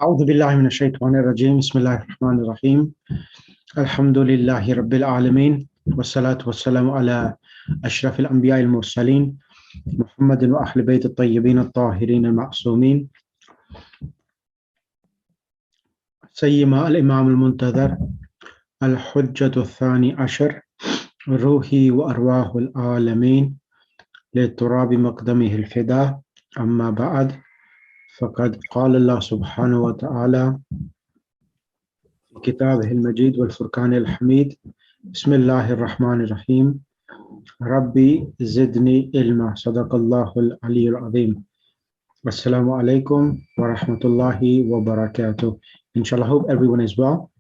أعوذ بالله من الشيطان الرجيم بسم الله الرحمن الرحيم الحمد لله رب العالمين والصلاة والسلام على أشرف الأنبياء المرسلين محمد وأهل بيت الطيبين الطاهرين المعصومين سيما الإمام المنتظر الحجة الثاني عشر روحي وأرواح العالمين لتراب مقدمه الفداء أما بعد فقد قال الله سبحانه وتعالى في كتابه المجيد والفرقان الحميد بسم الله الرحمن الرحيم ربي زدني علما صدق الله العلي العظيم Assalamu alaikum wa rahmatullahi wa barakatuh. Inshallah, hope everyone is well.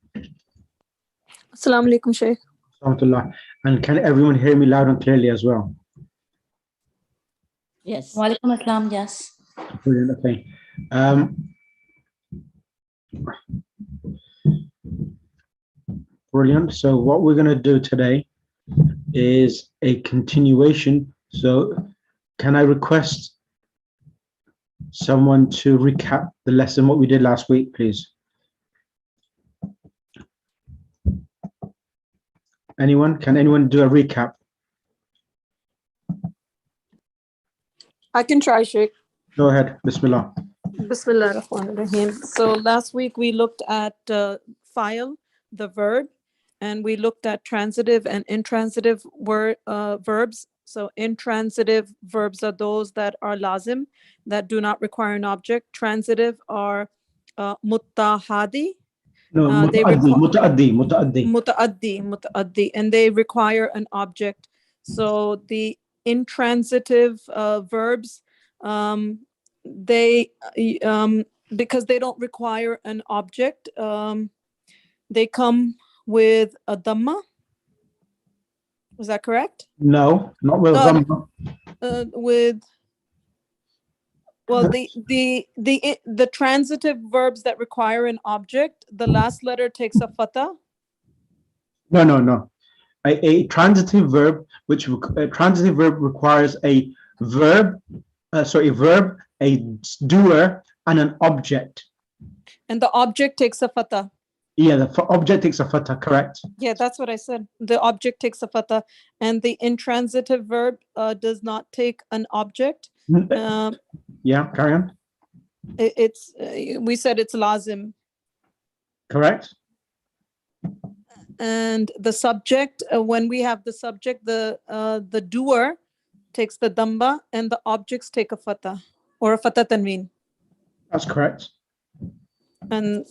Assalamu alaikum, Shaykh. Rahmatullah. And can everyone hear me loud and clearly as well? Yes. Wa alaikum assalam, yes. Brilliant, okay. Brilliant. So what we're going to do today is a continuation. So can I request someone to recap the lesson, what we did last week, please? Anyone? Can anyone do a recap? I can try, Shaykh. Go ahead. Bismillah. Bismillah ar-Rahman ar-Rahim. So last week we looked at file, the verb, and we looked at transitive and intransitive verbs. So intransitive verbs are those that are lazim, that do not require an object. Transitive are muttahadi. No, muta'addi, and they require an object. So the intransitive verbs, they because they don't require an object, they come with a dhamma. Is that correct? No, not with dhamma. The transitive verbs that require an object, the last letter takes a fatha. No. A transitive verb, transitive verb requires a verb, a doer, and an object. And the object takes a fatha. Yeah, the object takes a fatha, correct? Yeah, that's what I said. The object takes a fatha, and the intransitive verb does not take an object. Yeah, carry on. We said it's lazim. Correct. And the subject, when we have the subject, the doer takes the damba, and the objects take a fatha or a fatha tanween. That's correct. And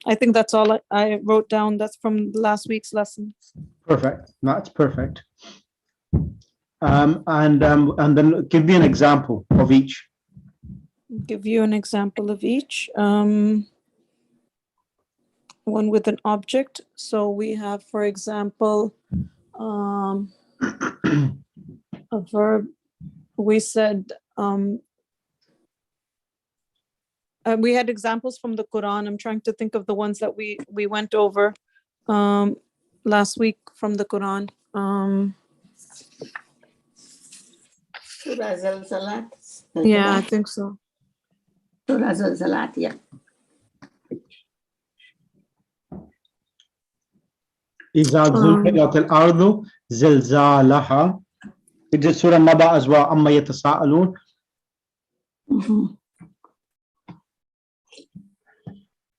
I think that's all I wrote down. That's from last week's lesson. Perfect. That's perfect. And then give me an example of each. Give you an example of each. One with an object. So we have, for example, a verb. We said we had examples from the Quran. I'm trying to think of the ones that we went over last week from the Quran. Surah Zalzalat. Yeah, I think so. Surah Zalzalat, yeah. إذا زلزلت الأرض زلزالها. It is Surah Naba as well. أما يتساءلون.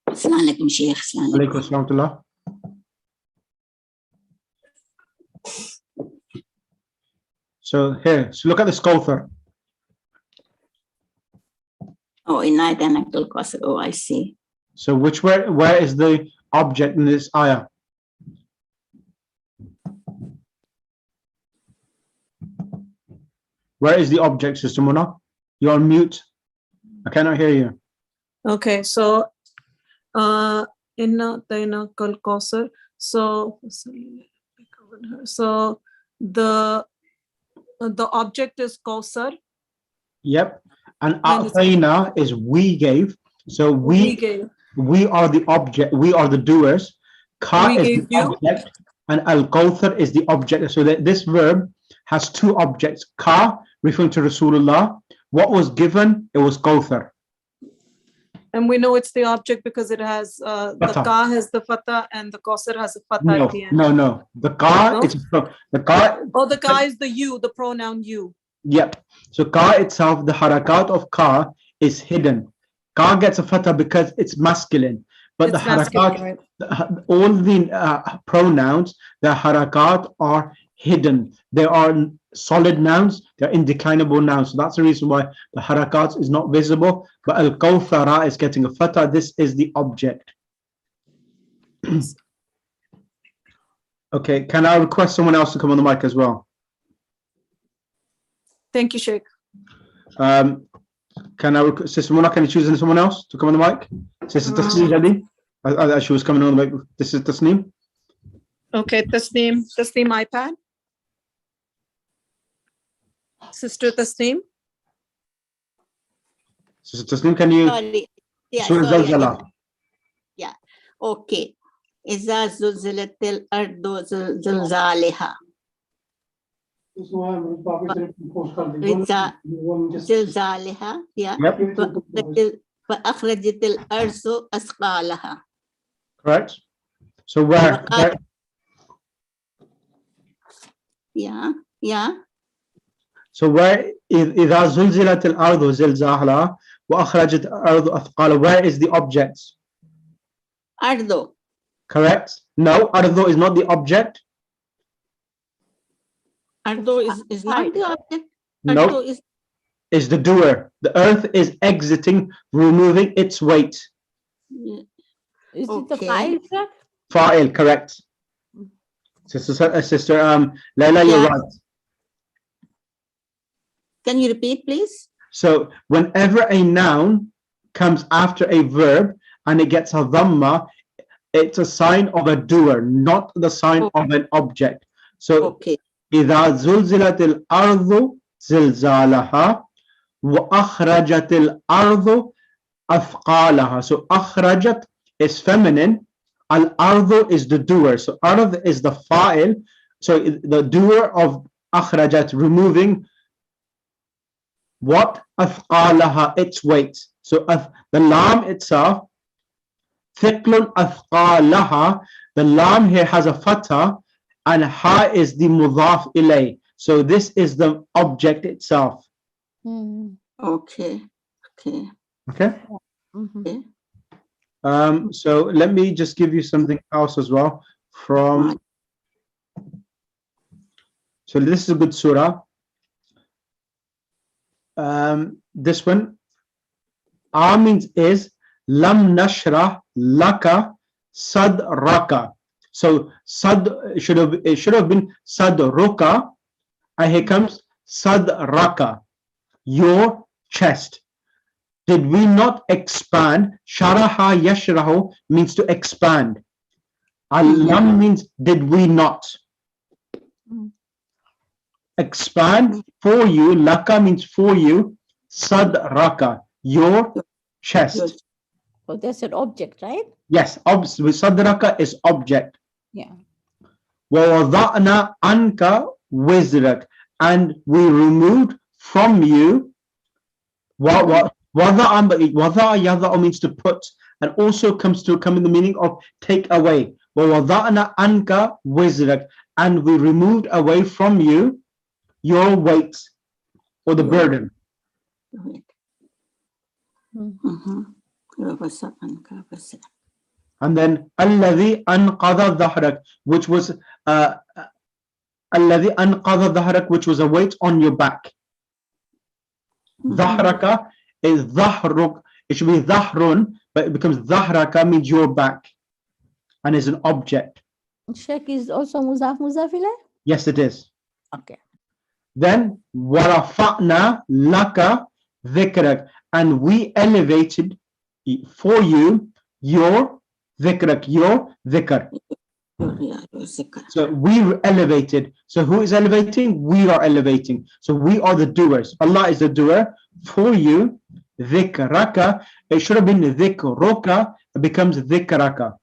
Assalamu alaikum, Shaykh. Alaikum assalam. So here, so look at this Kauthar. Oh, in Untitled Chapter. Oh, I see. So where is the object in this ayah? Where is the object, Sister Muna? You're on mute. I cannot hear you. Okay, so Inna Taina Kal Kausar. So the object is Kausar. Yep. And A'tayna is we gave. So we are the object, we are the doers. Ka is the object, and Al-Kauthar is the object. So that this verb has two objects. Ka, referring to Rasulullah. What was given? It was Kauthar. And we know it's the object because it has the Fatha. ka has the fatha and the qasr has a fatha at the end. No. The ka, No? it's the ka. Oh, the ka is the you, the pronoun you. Yep. So ka itself, the harakat of ka is hidden. Ka gets a fatha because it's masculine, but It's the harakat, masculine, all the pronouns, the harakat are hidden. They are solid nouns. They're indeclinable nouns. So that's the reason why the harakat is not visible. But al kawthara is getting a fatha. This is the object. Okay. Can I request someone else to come on the mic as well? Thank you, Sheikh. Can I, Sister Mona, can you choose someone else to come on the mic? Sister Tasneem, Jadi? She was coming on the mic. This is Tasneem. Okay, Tasneem iPad. Sister Tasneem. Sister Tasneem, can you? Sorry. Yeah, Surah sorry. Zalzala. Yeah. Okay. إذا زلزلت الأرض زلزالها. زلزالها. Yeah. Yep. فأخرجت الأرض أثقالها. Correct. So where? Yeah. So where إذا زلزلت الأرض زلزالها وأخرجت الأرض أثقالها, where is the object? أرض. Correct. No, أرض is not the object. أرض is not the object. No, is the doer. The earth is exiting, removing its weight. Is it the file track? Fa'il, correct. Sister Laila, you're right. Can you repeat, please? So whenever a noun comes after a verb and it gets a dhamma, it's a sign of a doer, not the sign of an object. So إذا زلزلت الأرض زلزالها وأخرجت الأرض أثقالها. So أخرجت is feminine, al-ardu is the doer. So ard is the fa'il. So the doer of akhrajat, removing what? Athqalaha, its weight. So the lam itself, thiqlun athqalaha, the lam here has a fatha and ha is the mudhaf ilay. So this is the object itself. Okay. So let me just give you something else as well from. So this is a good surah. This one, means is lam nashrah laka sadraka. So sad it should have been sadruka, and here comes sadraka, your chest. Did we not expand? Sharaha yashrahu means to expand. Al-lam means did we not expand for you? Laka means for you. Sadraka, your chest. Oh, that's an object, right? Yes, sadraka is object. Yeah. وَوَضَعْنَا anka wizrak, and we removed from you what wada means to put, and also come in the meaning of take away. وَوَضَعْنَا anka wizrak, and we removed away from you your weight or the burden. And then الذي أنقض ظهرك, which was الذي أنقض ظهرك, which was a weight on your back. ظهرك is ظهرك. It should be ظهر, but it becomes ظهرك, means your back, and is an object. Sheikh is also muzaf muzafila? Yes, it is. Okay. Then وَرَفَعْنَا لَكَ ذِكْرَكَ, and we elevated for you your ذِكْرَكَ, your dhikr. So we elevated. So who is elevating? We are elevating. So we are the doers. Allah is the doer for you. Dhikraka. It should have been dhikruka. It becomes dhikraka.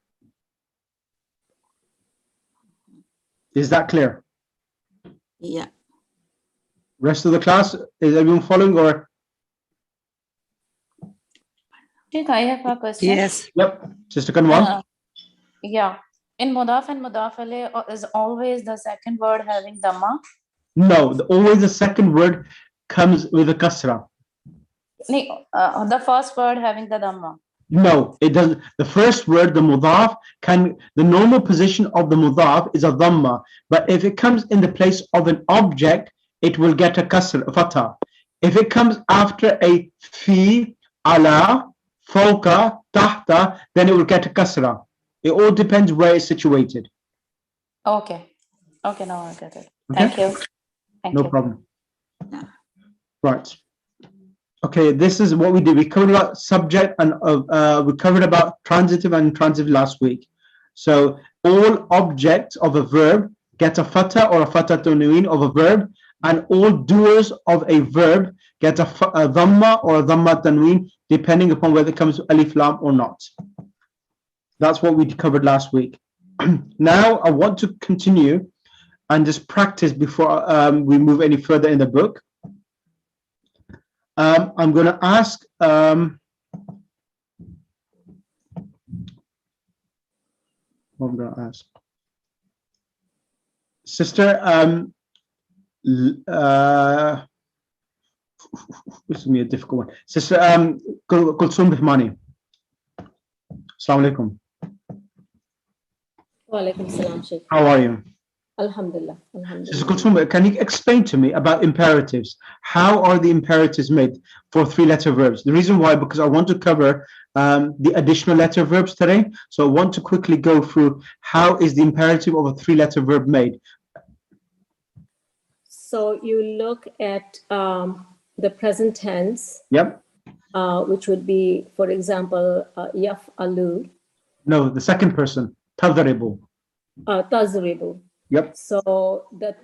Is that clear? Yeah. Rest of the class, is everyone following or? Sheikh, I have a question. Yes. Yep. Sister Kanwal. Yeah. In Mudaf and Mudaf alayh is always the second word having Dhamma. No, always the second word comes with a kasra. The first word having the Dhamma. No, it doesn't. The first word, the mudaf, the normal position of the mudaf is a dhamma. But if it comes in the place of an object, it will get a kasr, a fatha. If it comes after a fi, ala, fawqa, tahta, then it will get a kasra. It all depends where it's situated. Okay. Okay, now I get it. Okay? Thank you. Thank No you. problem. Right. Okay, this is what we did. We covered about subject and we covered about transitive and intransitive last week. So all objects of a verb get a fatha or a fatha tanween of a verb, and all doers of a verb get a dhamma or a dhamma tanween, depending upon whether it comes to alif lam or not. That's what we covered last week. Now I want to continue and just practice before we move any further in the book. I'm going to ask what I'm going to ask Sister this is me a difficult one. Sister Kulsum Bihmani. Assalamu alaikum. Wa alaikum salam, Sheikh. How are you? Alhamdulillah. Sister Kulsum, can you explain to me about imperatives? How are the imperatives made for three-letter verbs? The reason why, because I want to cover the additional letter verbs today. So I want to quickly go through how is the imperative of a three-letter verb made. So you look at the present tense. Yep. Which would be, for example, yaf'alu. No, the second person, tadribu. Tazribu. Yep. So the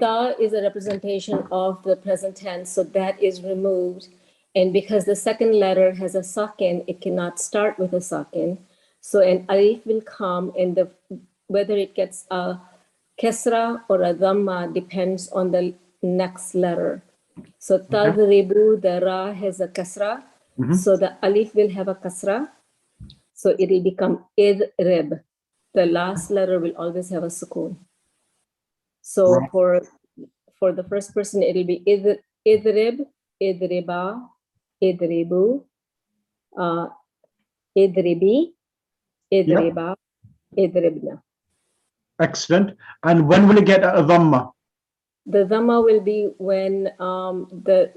ta is a representation of the present tense, so that is removed. And because the second letter has a sakin, it cannot start with a sakin. So an alif will come, and whether it gets a kesra or a dhamma depends on the next letter. So tadribu, the ra has a kasra. So the alif will have a kasra. So it will become idrib. The last letter will always have a sukun. So for the first person, it will be idrib, idriba, idribu, idribi, idriba, idribna. Excellent. And when will it get a dhamma? The dhamma will be when the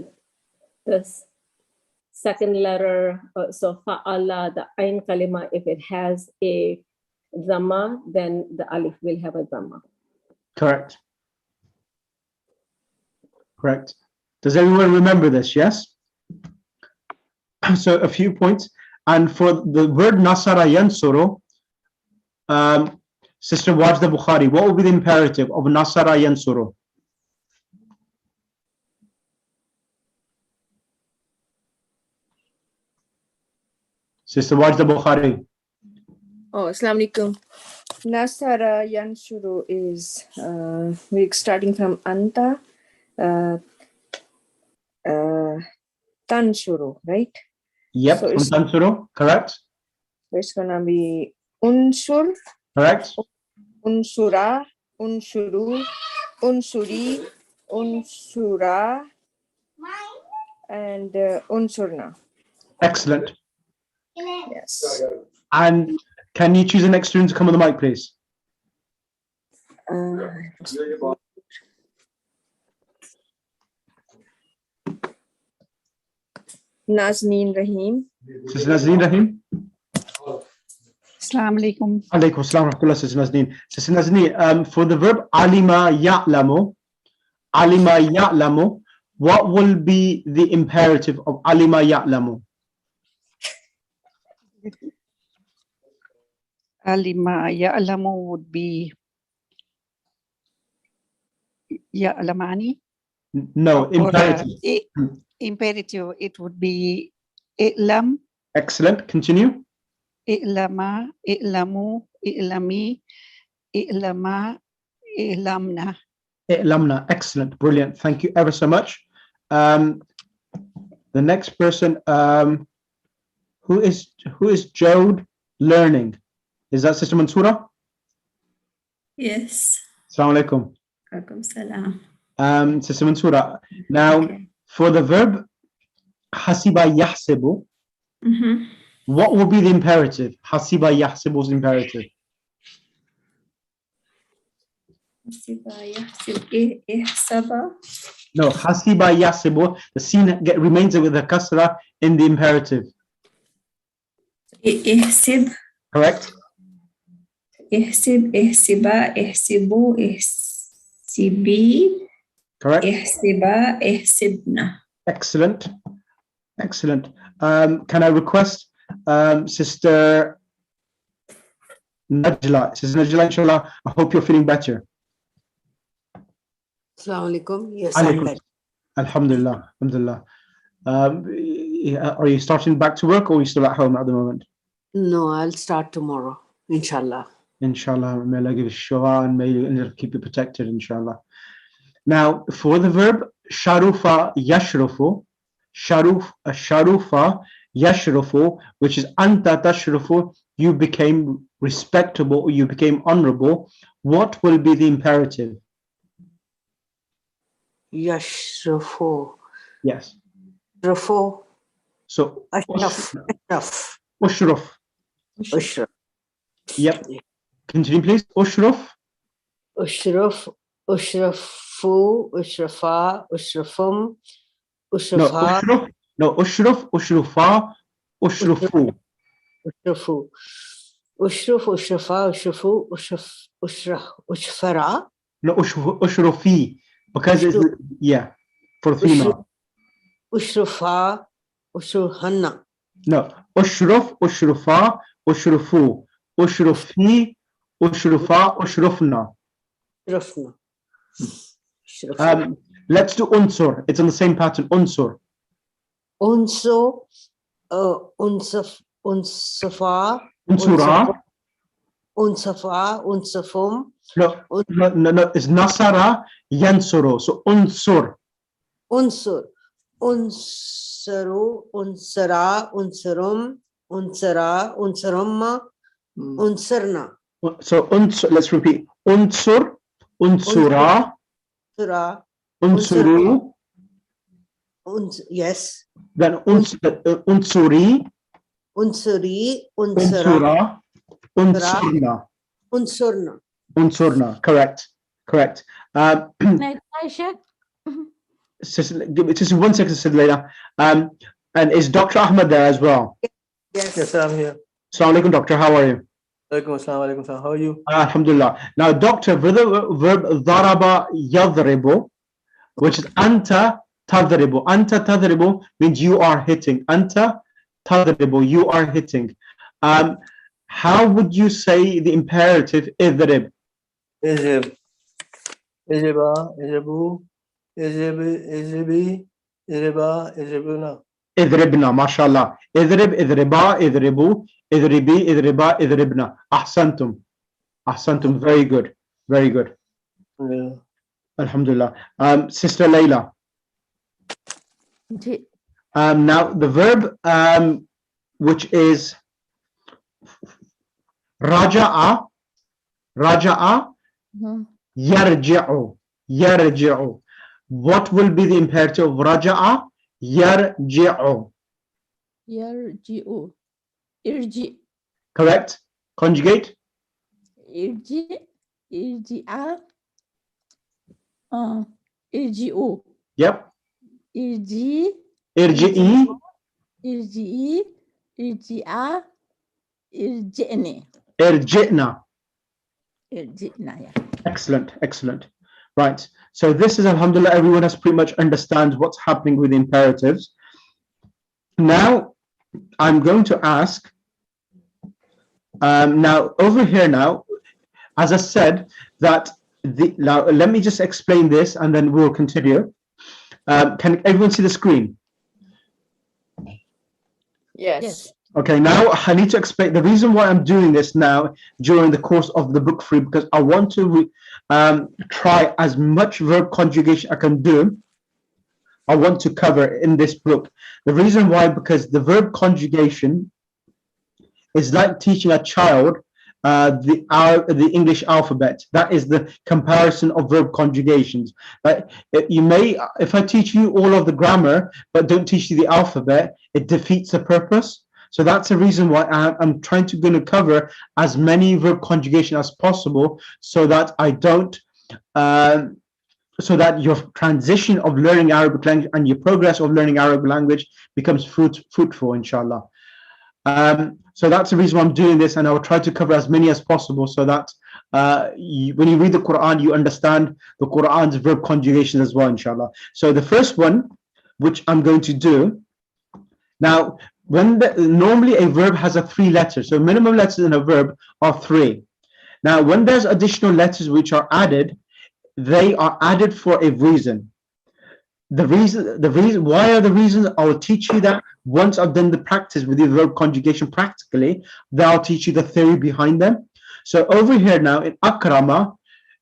second letter, so fa'ala, the ain kalima, if it has a dhamma, then the alif will have a dhamma. Correct. Correct. Does everyone remember this? Yes? So a few points. And for the word nasara yansuru, Sister Wajda Bukhari, what would be the imperative of nasara yansuru? Sister Wajda Bukhari. Oh, Assalamu alaikum. Nasara Yanshuru is we're starting from Anta Tanshuru, right? Yep, So from Tansuru, correct? It's gonna be Unsur, Correct. Unsura, Unshuru, Unsuri, Unsura, and Unsurna. Excellent. Yes. And can you choose the next student to come on the mic, please? Nazneen Rahim. Sister Nazneen Rahim. Assalamu alaikum. Alaikum assalam rahmatullah, Sister Nazneen. Sister Nazneen, for the verb alima ya'lamu, what will be the imperative of alima ya'lamu? Alima ya'lamu would be ya'lamani. No, imperative. Imperative, it would be i'lam. Excellent. Continue. I'lama, i'lamu, i'lami, i'lama, i'lamna. I'lamna. Excellent. Brilliant. Thank you ever so much. The next person, Who is Jode learning? Is that Sister Mansoura? Yes. Assalamu alaikum. Alaikum salam. Sister Mansoura. Now, for the verb hasiba yahsibu, what will be the imperative? Hasiba yahsibu's imperative. Ihsaba. No, hasiba yahsibu. The sin remains with the kasra in the imperative. Ihsib. Correct? Ihsib, ihsiba, ihsibu, ihsibi. Correct. Ihsiba, ihsibna. Excellent. Excellent. Can I request Sister Najla? Sister Najla, inshallah, I hope you're feeling better. Assalamu alaikum. Yes, I'm Alaikum. better. Alhamdulillah. Alhamdulillah. Are you starting back to work or are you still at home at the moment? No, I'll start tomorrow, inshallah. Inshallah, may Allah give you shifa and may Allah keep you protected, inshallah. Now, for the verb sharufa yashrufu, sharufa yashrufu, which is anta tashrufu, you became respectable or you became honorable. What will be the imperative? Yashrufu. Yes. Rufu. So Ashraf. ushruf. Ashraf. Yep. Continue, please. Ushruf. Ushraf. Ushrafu. Ushrafa. Ushrafum. No, Ushrafa. ushruf. No, ushruf. Ushrufa. Ushrufu. Ushrafu. Ushruf. Ushrafa. Ushrafu. Ushfara. No, ushrufi. Because it's, yeah, for female. Ushrufa. Ushruhanna. No, ushruf, ushrufa, ushrufu, ushrufi, ushrufa, ushrufna. Ushrufna. Let's do unsur. It's on the same pattern. Unsur. Unso. Unsafa. Unsura. Unsafa. Unsafum. No. It's nasara yansuru. So unsur. Unsur. Unsaru. Unsara. Unsarum. Unsara. Unsarumma. Unsarna. So unsur. Let's repeat. Unsur. Unsura. Unsura. Unsuru. Yes. Then unsuri. Unsuri. Unsara. Unsura. Unsurna. Unsurna. Unsurna. Correct. Correct. Aisha? Just 1 second, Sister Leila. And is Dr. Ahmed there as well? Yes. Yes, I'm here. Assalamu alaikum, doctor. How are you? Alaikum assalam, alaikum salam. How are you? Alhamdulillah. Now, doctor, for the verb dharaba yadribu, which is anta tadribu. Anta tadribu means you are hitting. Anta tadribu, you are hitting. How would you say the imperative idrib? Izib. Iziba, Izibu, Izibi, Iziba, Izibuna. Idribna, mashallah. Idrib, idriba, idribu, idribi, idriba, idribna. Ahsantum. Ahsantum. Very good. Very good. Yeah. Alhamdulillah. Sister Layla. Now the verb which is raja'a, yarji'u, yarji'u. What will be the imperative of raja'a? Yarji'u. Yarji'u. Irji. Correct? Conjugate? Irji. Irji'a. Irji'u. Yep. Irji. Irji'i. Irji'i. Irji'a. Irji'ni. Irji'na. Irji'na, yeah. Excellent, excellent. Right. So this is, alhamdulillah, everyone has pretty much understands what's happening with the imperatives. Now, I'm going to ask, now over here now, as I said, that now let me just explain this and then we'll continue. Can everyone see the screen? Yes. Okay, now I need to explain the reason why I'm doing this now during the course of the book free, because I want to try as much verb conjugation I can do. I want to cover in this book. The reason why, because the verb conjugation is like teaching a child the English alphabet. That is the comparison of verb conjugations. Like you may, if I teach you all of the grammar but don't teach you the alphabet, it defeats the purpose. So that's the reason why I'm trying to cover as many verb conjugation as possible, so that I don't, so that your transition of learning Arabic language and your progress of learning Arabic language becomes fruitful, inshallah. So that's the reason why I'm doing this, and I will try to cover as many as possible, so that when you read the Quran, you understand the Quran's verb conjugation as well, inshallah. So the first one, which I'm going to do now, normally a verb has a 3 letters, so minimum letters in a verb are 3. Now, when there's additional letters which are added, they are added for a reason. The reason, why are the reasons? I will teach you that once I've done the practice with the verb conjugation practically. Then I'll teach you the theory behind them. So over here now in akrama,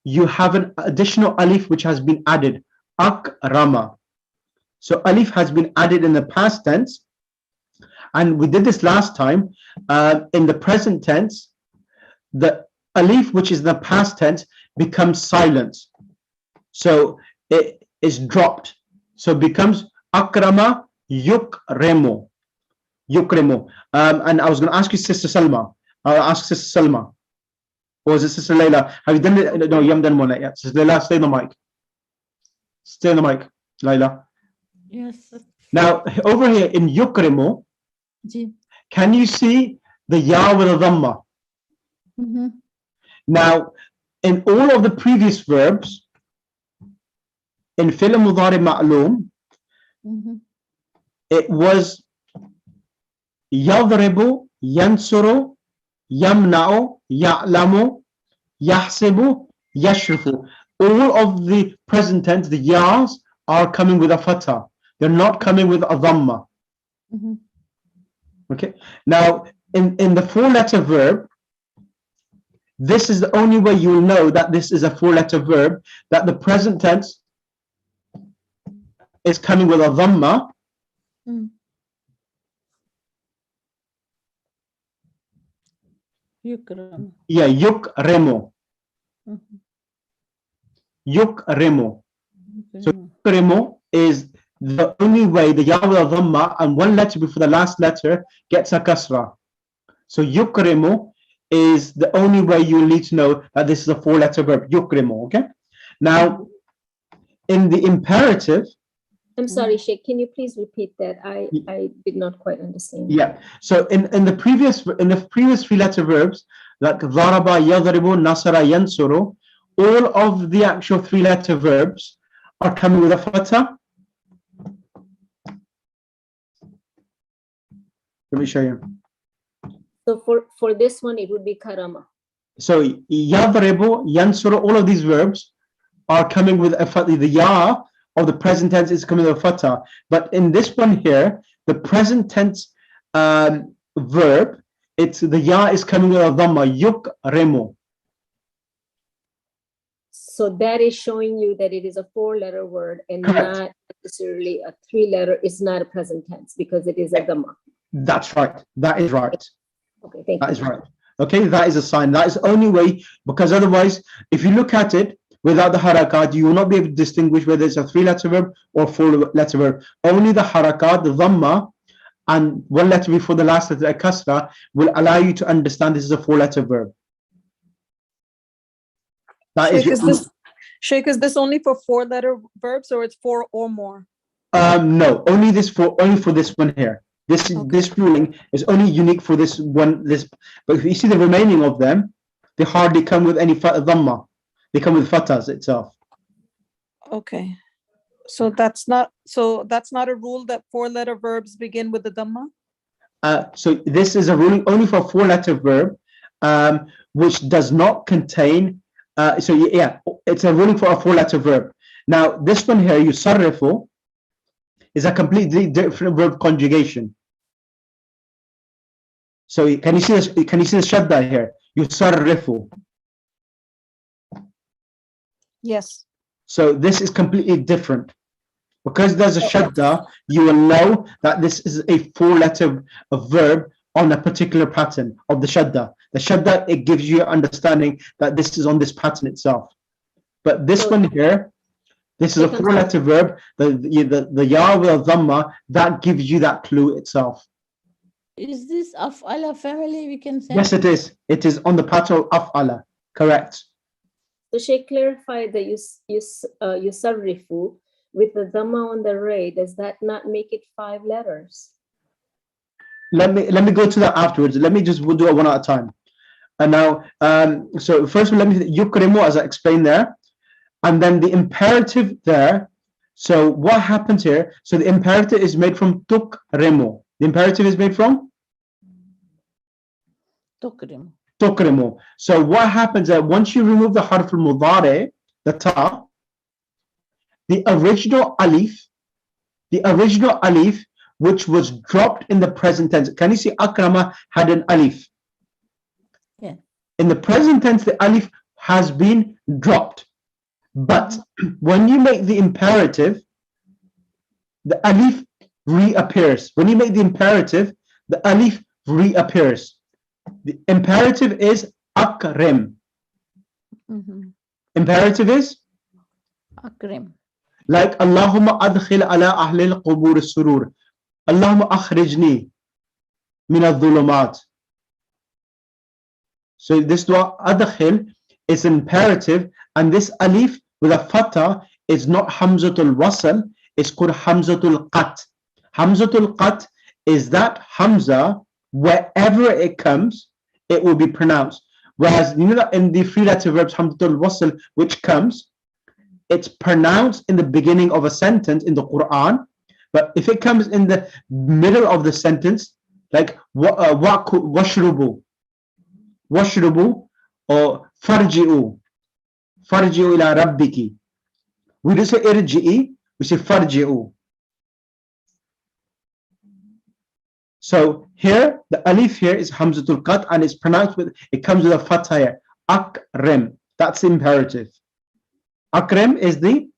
you have an additional alif which has been added. Akrama. So alif has been added in the past tense, and we did this last time. In the present tense, the alif which is in the past tense becomes silent. So it is dropped. So it becomes akrama yukremu. Yukremu. And I was going to ask you, Sister Salma. I'll ask Sister Salma. Or is it Sister Layla? Have you done it? No, you haven't done one yet. Sister Layla, stay on the mic. Stay on the mic, Layla. Yes. Now, over here in yukremu, can you see the ya with a dhamma? Now, in all of the previous verbs, in fi'l mudari ma'loom, it was yadribu, yansuru, yamna'u, ya'lamu, yahsibu, yashrifu. All of the present tense, the yas are coming with a fatha. They're not coming with a dhamma. Okay. Now, in the 4-letter verb, this is the only way you will know that this is a 4-letter verb, that the present tense is coming with a dhamma. Yukram. Yeah, yukremu. Yukremu. So yukremu is the only way the ya with a dhamma and one letter before the last letter gets a kasra. So yukremu is the only way you need to know that this is a 4-letter verb. Yukremu. Okay. Now, in the imperative. I'm sorry, Sheikh, can you please repeat that? I did not quite understand. Yeah. So in the previous 3-letter verbs, like dharaba, yadribu, nasara, yansuru, all of the actual 3-letter verbs are coming with a fatha. Let me show you. So for this one, it would be karama. So yadribu, yansuru, all of these verbs are coming with a fatha. The ya of the present tense is coming with a fatha. But in this one here, the present tense verb, it's the ya is coming with a dhamma. Yukremu. So that is showing you that it is a 4-letter word and not necessarily a 3-letter. It's not a present tense because it is a dhamma. That's right. That is right. Okay, thank you. That is right. Okay, that is a sign. That is the only way, because otherwise, if you look at it without the harakat, you will not be able to distinguish whether it's a 3-letter verb or 4-letter verb. Only the harakat, the dhamma, and one letter before the last letter, a kasra, will allow you to understand this is a 4-letter verb. That Sheikh, is this only for 4-letter verbs, or it's 4 or more? No, only for this one here. This ruling is only unique for this one. But if you see the remaining of them, they hardly come with any dhamma. They come with fathas itself. Okay. So that's not a rule that 4-letter verbs begin with the dhamma? So this is a ruling only for a 4-letter verb, which does not contain. So yeah, it's a ruling for a 4-letter verb. Now this one here, yusarrifu, is a completely different verb conjugation. So can you see this? Can you see the shadda here? Yusarrifu. Yes. So this is completely different. Because there's a shadda, you will know that this is a 4-letter verb on a particular pattern of the shadda. The shadda, it gives you understanding that this is on this pattern itself. But this So- one here, this is a 4-letter verb. The ya with dhamma, that gives you that clue itself. Is this af'ala family, we can say? Yes, it is. It is on the pattern of af'ala. Correct. So Sheikh clarified the yusarrifu with the dhamma on the ray. Does that not make it 5 letters? Let me go to that afterwards. Let me just, we'll do it one at a time. And now, so first let me yukrimu, as I explained there, and then the imperative there. So what happens here? So the imperative is made from tukrimu. The imperative is made from Tukrim. tukrimu. So what happens that once you remove the harf al-mudari, the ta, the original alif, which was dropped in the present tense. Can you see akrama had an alif? Yeah. In the present tense, the alif has been dropped. But when you make the imperative, the alif reappears. When you make the imperative, the alif reappears. The imperative is akrim. Mhm. Imperative is Akrim. like Allahumma adkhil ala ahli al-qubur as-surur. Allahumma akhrijni min al-dhulumat. So this dua adkhil is imperative, and this alif with a fatha is not hamzatul wasl, it's called hamzatul qat. Hamzatul qat is that hamza, wherever it comes, it will be pronounced. Whereas you know that in the 3-letter verbs hamzatul wasl, which comes, it's pronounced in the beginning of a sentence in the Quran, but if it comes in the middle of the sentence, like washrubu or farji'u ila rabbiki, we don't say irji'i, we say farji'u. So here the alif here is hamzatul qat, and it's pronounced with, it comes with a fatha here, akrim. That's imperative. Akrim is the,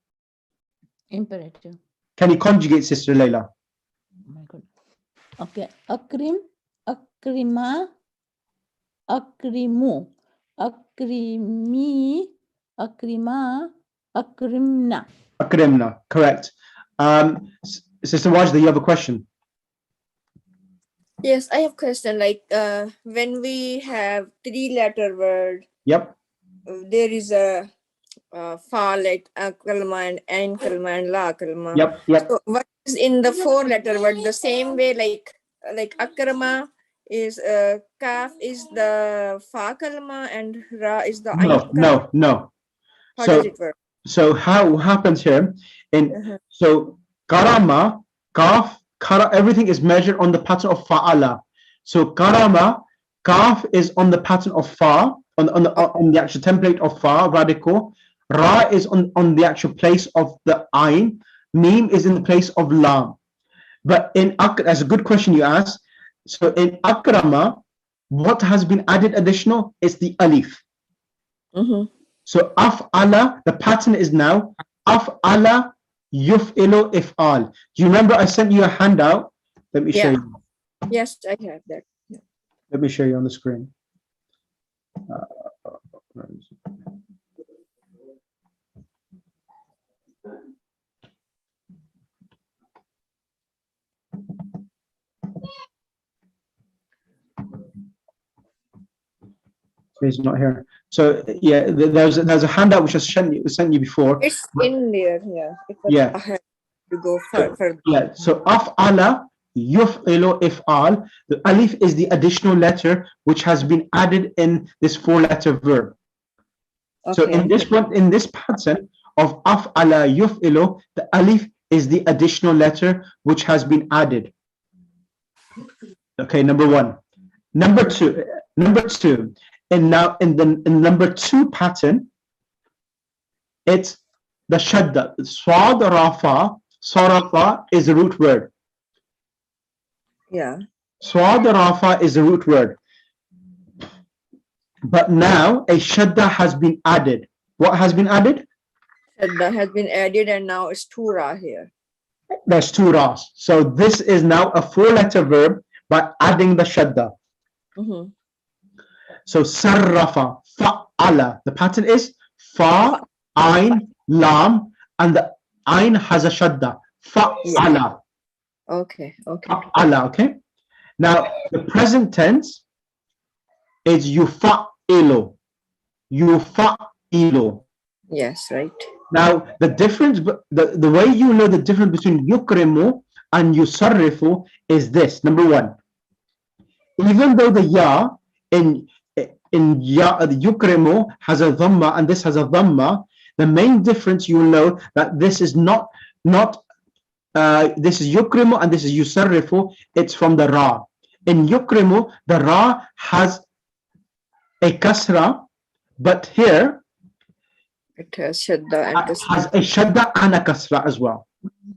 Imperative. can you conjugate, Sister Layla? Oh my God. Okay. Akrim, akrima, akrimu, akrimi, akrima, akrimna. Akrimna, correct. Sister Wajda, you have a question? Yes, I have question. Like when we have 3-letter word, Yep. there is a fa, like kalma and ain kalma and la kalma. Yep. So what is in the 4-letter word? The same way, like akrama is kaf is the fa kalma and ra is the ain kalma. No. How does it work? So how happens here? So karama, kaf, kara, everything is measured on the pattern of fa'ala. So karama, kaf is on the pattern of fa, on the actual template of fa, radical. Ra is on the actual place of the ain. Mim is in the place of lam. But that's a good question you asked. So in akrama, what has been added additional is the alif. So af'ala, the pattern is now af'ala yuf'ilu if'al. Do you remember I sent you a handout? Let me show you. Yes, I have that. Yeah. Let me show you on the screen. He's not here. So yeah, there's a handout which I sent you before. It's in there. Yeah. Yeah. I have to go further. Yeah. So af'ala yuf'ilu if'al. The alif is the additional letter which has been added in this 4-letter verb. So in this pattern of af'ala yuf'ilu, the alif is the additional letter which has been added. Okay, number 1. Number two, and now in the number 2 pattern, it's the shadda. Swad rafa, sarafa is the root word. Yeah. Swad rafa is the root word. But now a shadda has been added. What has been added? Shadda has been added and now it's tura here. There's two Ras. So this is now a 4-letter verb by adding the shadda. Mhm. So sarrafa, fa'ala. The pattern is fa, ain, lam, and the ain has a shadda. Fa'ala. Okay. Fa'ala, okay? Now, the present tense is yufa'ilu. Yufa'ilu. Yes, right. Now, the difference, the way you know the difference between yukrimu and yusarrifu is this. Number one, even though the ya in ya, the yukrimu has a dhamma and this has a dhamma, the main difference you will know that this is not this is yukrimu and this is yusarrifu. It's from the ra. In yukrimu, the ra has a kasra, but here It has shadda and has a shadda and a kasra as well.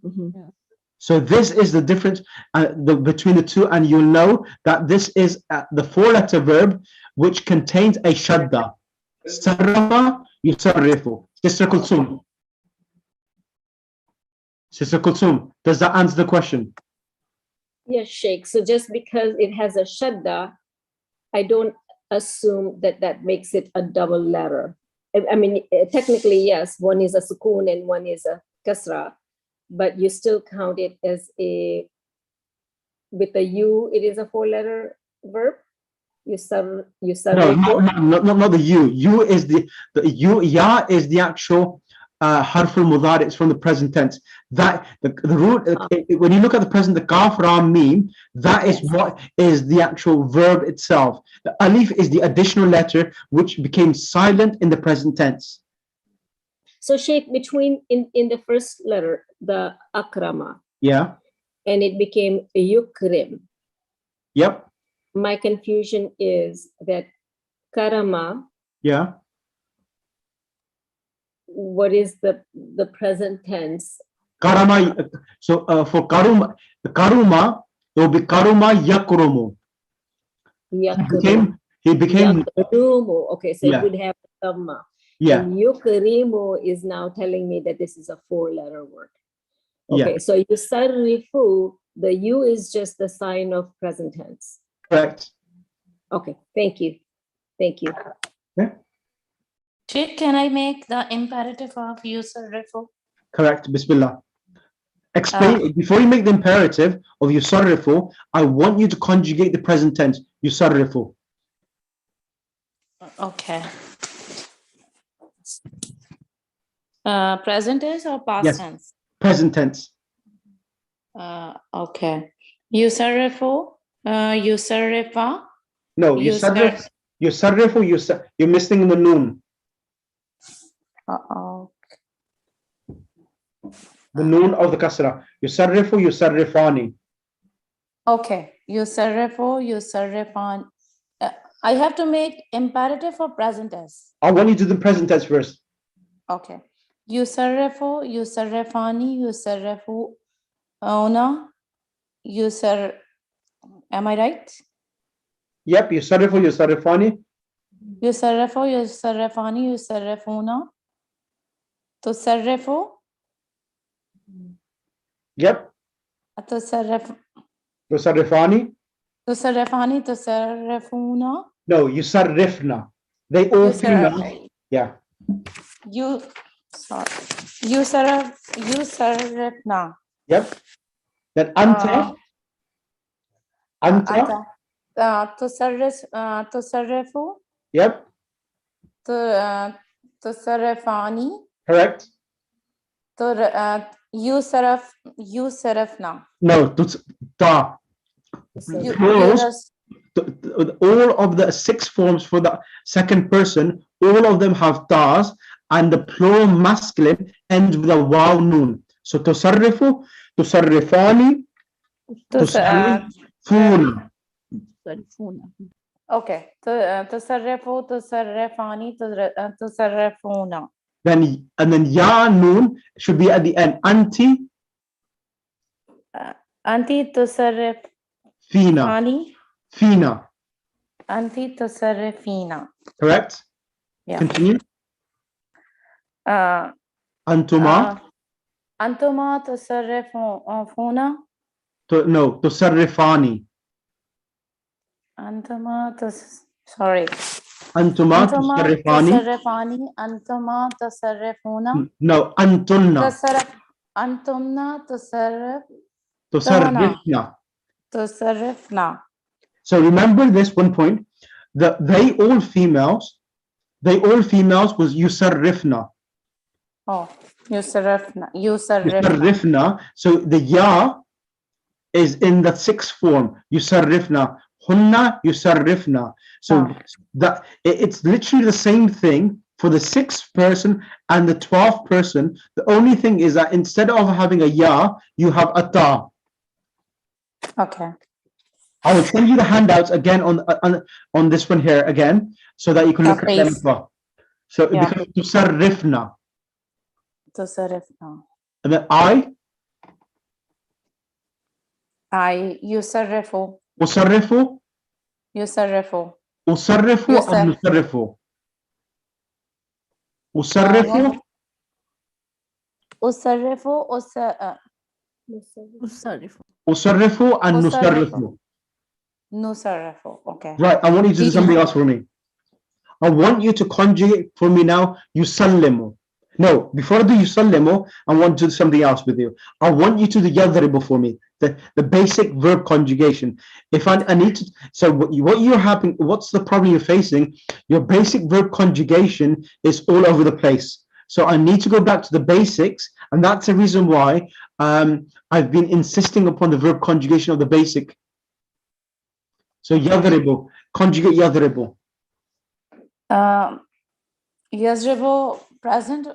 Mhm. So this is the difference between the two, and you'll know that this is the 4-letter verb which contains a shadda. Sarrafa yusarrifu. Sister Kulsum. Sister Kulsum, does that answer the question? Yes, Sheikh. So just because it has a shadda, I don't assume that that makes it a double letter. I mean, technically, yes, one is a sukun and one is a kasra, but you still count it as with a U, it is a 4-letter verb. You not the you. You is the you. Ya is the actual harf al-mudari. It's from the present tense. That the root when you look at the present, the kaf ram mim, that is what is the actual verb itself. The alif is the additional letter which became silent in the present tense. So Sheikh, between in the first letter, the akrama, Yeah. and it became yukrim. Yep. My confusion is that karama, Yeah. what is the present tense? Karama. So for karuma, it will be karuma yakrumu. He became yakrumu. Okay, so Yeah. it would have dhamma. Yeah. And yukrimu is now telling me that this is a 4-letter word. Okay, Yeah. so yusarrifu, the U is just the sign of present tense. Correct. Okay, thank you. Thank you. Sheikh, can I make the imperative of yusarrifu? Correct. Bismillah. Explain before you make the imperative of yusarrifu. I want you to conjugate the present tense yusarrifu. Okay. Present tense or past Yes. tense? Present tense. Okay. Yusarrifu, yusarrifa. No, yusarrifu. You're missing the noon. Uh-oh. The noon of the kasra. Yusarrifu, yusarrifani. Okay. Yusarrifu, yusarrifan. I have to make imperative for present tense. I want you to do the present tense first. Okay. Yusarrifu, yusarrifani, yusarrifu, ona, am I right? Yep, yusarrifu, yusarrifani. Yusarrifu, yusarrifani, yusarrifuna. Tusarrifu. Yep. Tusarrif. Yusarrifani. Tusarrifani, tusarrifuna. No, yusarrifna. They all female. Yeah. Yusarrifna. Yep. Then anta. Anta. Tusarrifu. Yep. Tusarrifani. Correct. Yusarrifna. No, ta. Plurals, all of the 6 forms for the second person, all of them have tas, and the plural masculine ends with a waw noon. So tusarrifu, tusarrifani, tusarrifuna. Okay. Tusarrifu, tusarrifani, tusarrifuna. Then ya noon should be at the end. Anti. Anti tusarrif. Fina. Fina. Anti tusarrifina. Correct? Yeah. Continue. Antuma. Antuma. Antuma tusarrifuna. No, tusarrifani. Antuma sorry. Antuma Antuma tusarrifani. tusarrifani. Antuma tusarrifuna. No, antunna. Antumna Tusarrifna. tusarrifna. So remember this one point. They all females was yusarrifna. Oh, yusarrifna. Yusarrifna. So the ya is in the sixth form. Yusarrifna. Hunna yusarrifna. So that it's literally the same thing for the sixth person and the 12th person. The only thing is that instead of having a ya, you have a ta. Okay. I will send you the handouts again on this one here again, so that you can look at them as well. So it becomes tusarrifna. Tusarrifna. And then yusarrifu. usarrifu, Yusarrifu. usarrifu, and nusarrifu. Usarrifu, Usarrifu. usarrifu, and nusarrifu. Nusarrifu. Okay. Right, I want you to do something else for me. I want you to conjugate for me now, yusallimu. No, before I do yusallimu, I want to do something else with you. I want you to do yadribu for me, the basic verb conjugation. If I need to, so what's the problem you're facing? Your basic verb conjugation is all over the place. So I need to go back to the basics, and that's the reason why I've been insisting upon the verb conjugation of the basic. So yadribu, conjugate yadribu. Yazribu, present.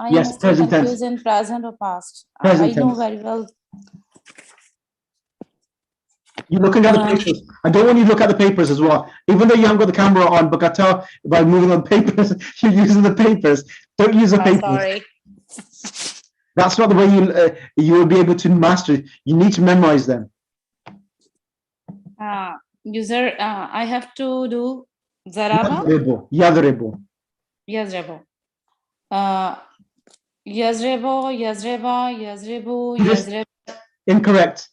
I Yes, am still present tense. confused in present or past. Present I know tense. very well. You're looking at the papers. I don't want you to look at the papers as well. Even though you haven't got the camera on, but I tell by moving on papers, you're using the papers. Don't use the papers. Sorry. That's not the way you will be able to master it. You need to memorize them. User, I have to do zaraba. Yadribu. Yazribu. Yazribu, yazriba, yazribu. Incorrect.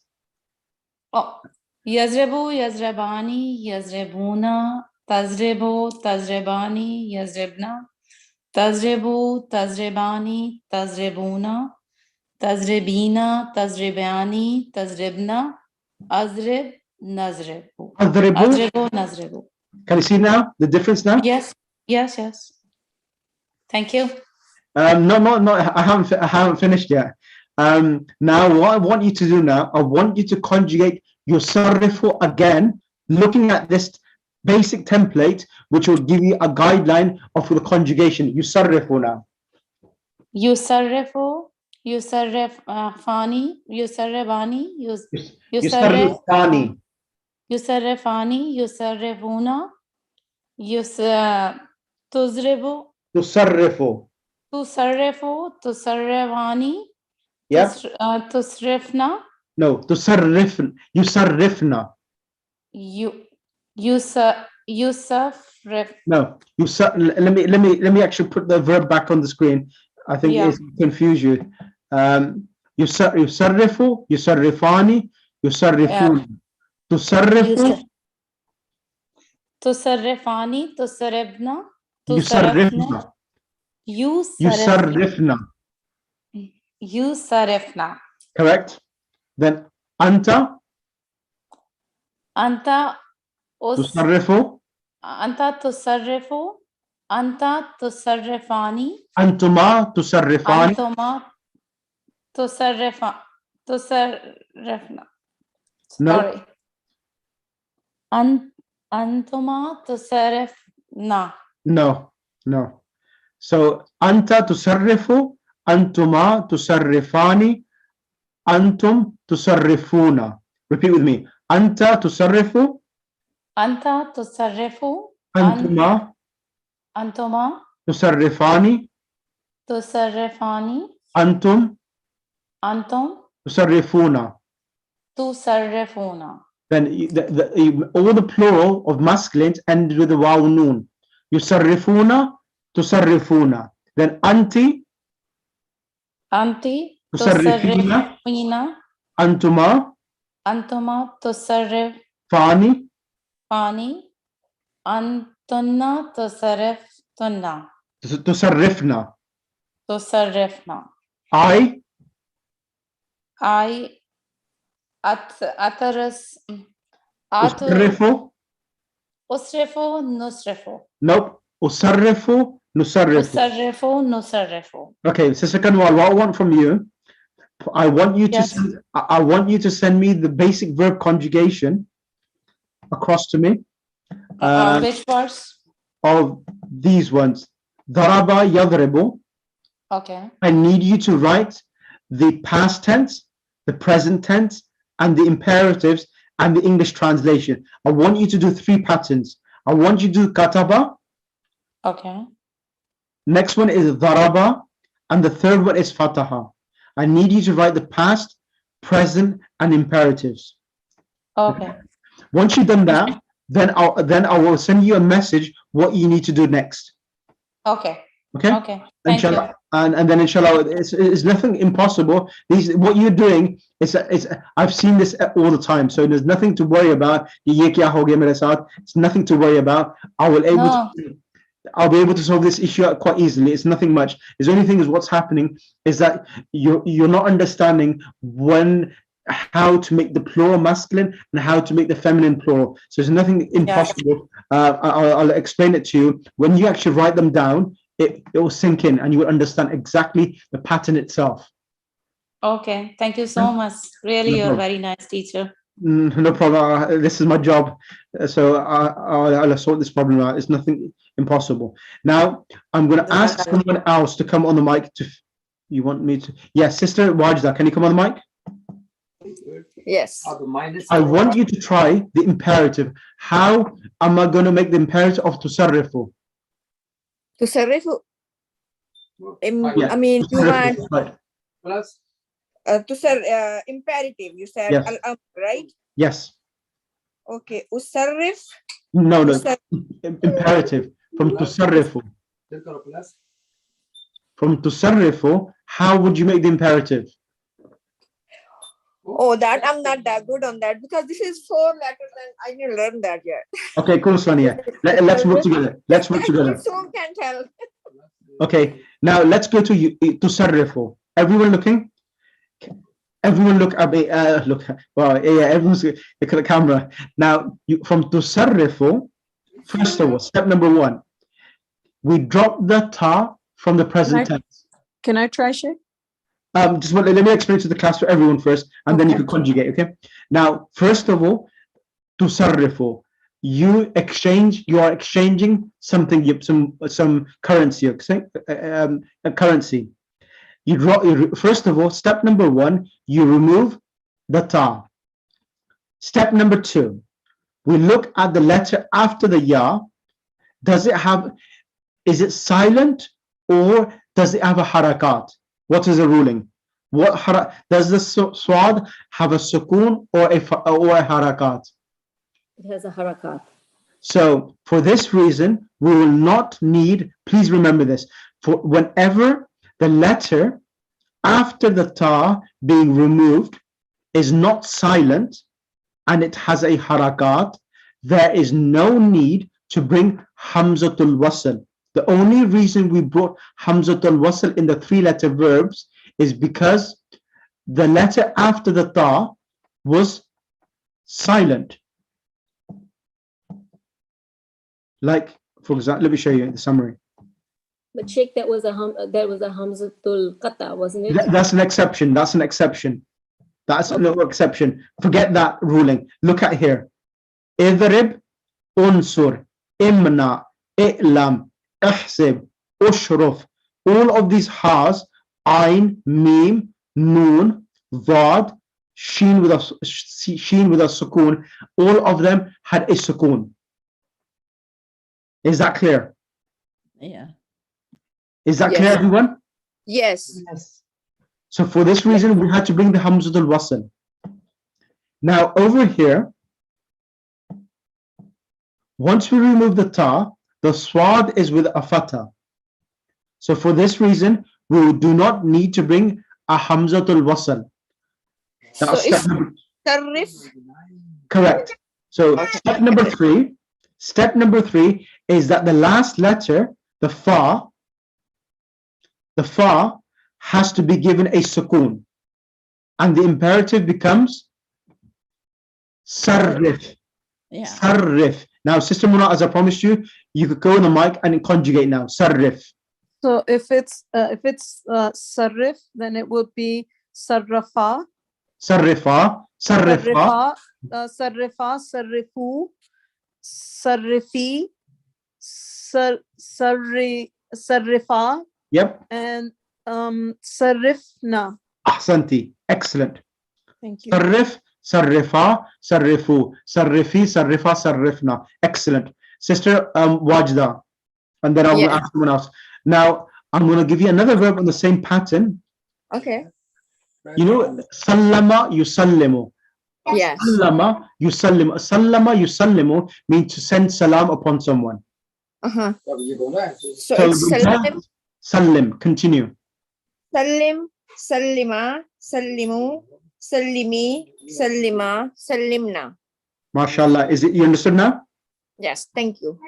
Oh, yazribu, yazrabani, yazribuna, tazribu, tazribani, yazribna, tazribu, tazribani, tazribuna, tazribina, tazribani, tazribna, azrib, nazribu. Azribu, nazribu. Can you see now the difference now? Yes. Thank you. No. I haven't finished yet. Now, what I want you to do now, I want you to conjugate yusarrifu again, looking at this basic template, which will give you a guideline of the conjugation. Yusarrifu now. Yusarrifu, yusarrifani, yusarribani, Yusarrifani. yusarrifani, yusarrifuna, tuzribu, Tusarrifu. tusarrifani, Yeah. tusrifna. No, yusarrifna. Yusafrif. No, let me actually put the verb back on the screen. I think it's confuse you. Yusarrifu, yusarrifani, yusarrifuna. Tusarrifu. Tusarrifani, tusarribna, Yusarrifna. Yusarrifna. Correct. Then anta. Anta tusarrifu. Anta tusarrifu. Anta tusarrifani. Antuma tusarrifani. Antuma tusarrifna. No. Sorry. Antuma tusarrifna. No. So anta tusarrifu, antuma tusarrifani, antum tusarrifuna. Repeat with me. Anta tusarrifu. Anta tusarrifu. Antuma. Antuma. Tusarrifani. Tusarrifani. Antum. Antum. Tusarrifuna. Tusarrifuna. Then all the plural of masculines end with the waw noon. Yusarrifuna, tusarrifuna. Then anti. Anti tusarrifina, tusarrifina. antuma, Antuma tusarrif fani, fani. Antunna tusarriftunna. tusarrifna. Tusarrifna. I, I ataras usarrifu, usrifu nusrifu. nope, usarrifu, nusarrifu. Usarrifu nusarrifu. Okay, Sister Kanwal, what I want from you, I want you to Yes. send, I want you to send me the basic verb conjugation across to me Which verse? of these ones. Daraba yadribu. Okay. I need you to write the past tense, the present tense, and the imperatives and the English translation. I want you to do 3 patterns. I want you to do kataba. Okay. Next one is daraba, and the third one is fataha. I need you to write the past, present, and imperatives. Okay. Once you've done that, then I will send you a message what you need to do next. Okay. Okay. Okay. Thank you. Inshallah. And then inshallah, it's nothing impossible. What you're doing is I've seen this all the time, so there's nothing to worry about. It's nothing to worry about. No. I'll be able to solve this issue out quite easily. It's nothing much. The only thing is what's happening is that you're not understanding how to make the plural masculine and how to make the feminine plural. So there's nothing impossible. I'll explain it to you. When you actually write them down, it will sink in and you will understand exactly the pattern itself. Okay. Thank you so much. Really, No you're a problem. very nice teacher. No problem. This is my job. So I'll sort this problem out. It's nothing impossible. Now, I'm going to ask someone else to come on the mic. You want me to? Yes, Sister Wajda, can you come on the mic? Yes. I want you to try the imperative. How am I going to make the imperative of tusarrifu? Tusarrifu. Yeah, I mean, you want right. imperative. You said Yes. al-amr, right? Yes. Okay. Usarrif. No. Imperative from tusarrifu. From tusarrifu, how would you make the imperative? Oh, that I'm not that good on that because this is 4 letters and I didn't learn that yet. Okay, cool, Sonia. Let's work together. Let's work together. Soon can tell. Okay, now let's go to tusarrifu. Everyone looking? Everyone look at me. Look. Well, yeah, everyone's look at the camera. Now, from tusarrifu, first of all, step number 1, we drop the ta from the present tense. Can I try, Sheikh? Let me explain to the class for everyone first, and then you Okay. can conjugate. Okay. Now, first of all, tusarrifu. You are exchanging something, some currency. A currency. First of all, step number 1, you remove the ta. Step number 2, we look at the letter after the ya. Is it silent or does it have a harakat? What is the ruling? Does the swad have a sukoon or a harakat? It has a harakat. So for this reason, we will not need, please remember this, for whenever the letter after the ta being removed is not silent and it has a harakat, there is no need to bring hamzatul wasl. The only reason we brought hamzatul wasl in the 3-letter verbs is because the letter after the ta was silent. Like, for example, let me show you the summary. But Sheikh, that was a hamzatul qata, wasn't it? That's an exception. That's an exception. That's a little exception. Forget that ruling. Look at here. Idrib, unsur, imna, i'lam, ihsib, ushruf. All of these has, ayn, mim, noon, vad, sheen with a sukoon. All of them had a sukoon. Is that clear? Yeah. Is that Yes. clear, everyone? Yes. So for this reason, we had to bring the hamzatul wasl. Now over here, once we remove the ta, the swad is with a fatha. So for this reason, we do not need to bring a hamzatul wasl. So That's it's step number, sarif. correct. So Okay. step number three is that the last letter, the fa has to be given a sukoon, and the imperative becomes sarrif. Yeah. Sarrif. Now, Sister Muna, as I promised you, you could go on the mic and conjugate now. Sarrif. So if it's sarif, then it will be sarrafa, Sarrifa. Sarrifa. sarrifa, sarrifu, sarrifi, sarrifa, Yep. and sarrifna. Ahsanti. Excellent. Thank you. Sarrif, sarrifa, sarrifu, sarrifi, sarrifa, sarrifna. Excellent. Sister Wajda. And then I'm going to Yeah. ask someone else. Now, I'm going to give you another verb on the same pattern. Okay. You know, sallama yusallimu. Yes. Sallama yusallimu. Sallama yusallimu means to send salam upon someone. Uh-huh. So So it's sallim, sallim. Continue. sallim, sallima, sallimu, sallimi, sallima, sallimna. MashaAllah. Is it, you understood now? Yes, thank you.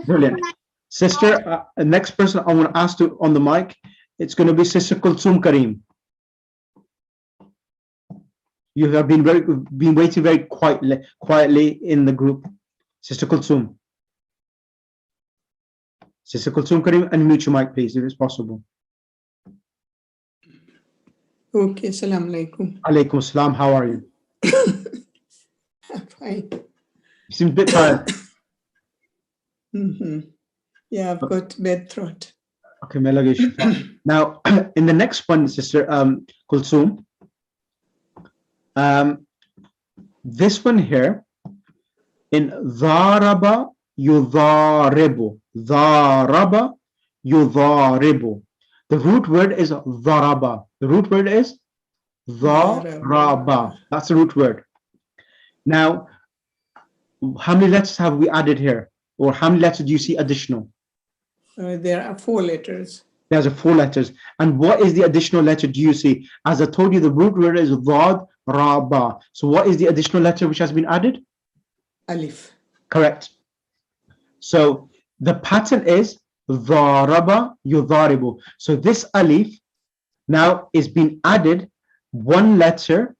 Brilliant. Sister, next person I want to ask to on the mic, it's going to be Sister Kulsum Kareem. You have been waiting very quietly in the group. Sister Kulsum. Sister Kulsum Kareem, unmute your mic, please, if it's possible. Okay, Assalamu alaikum. Alaikum salam. How are you? I'm fine. You seem a bit tired. Yeah, I've got bad throat. Okay, may Allah give you shifa. Now, in the next one, Sister Kulsum, this one here, in dharaba yudharibu, dharaba yudharibu. The root word is dharaba. The root word is dharaba. That's the root word. Now, how many letters have we added here? Or how many letters do you see additional? There are 4 letters. There's 4 letters. And what is the additional letter do you see? As I told you, the root word is dhad, ra, ba. So what is the additional letter which has been added? Alif. Correct. So the pattern is dharaba yudharibu. So this alif now is being added 1 letter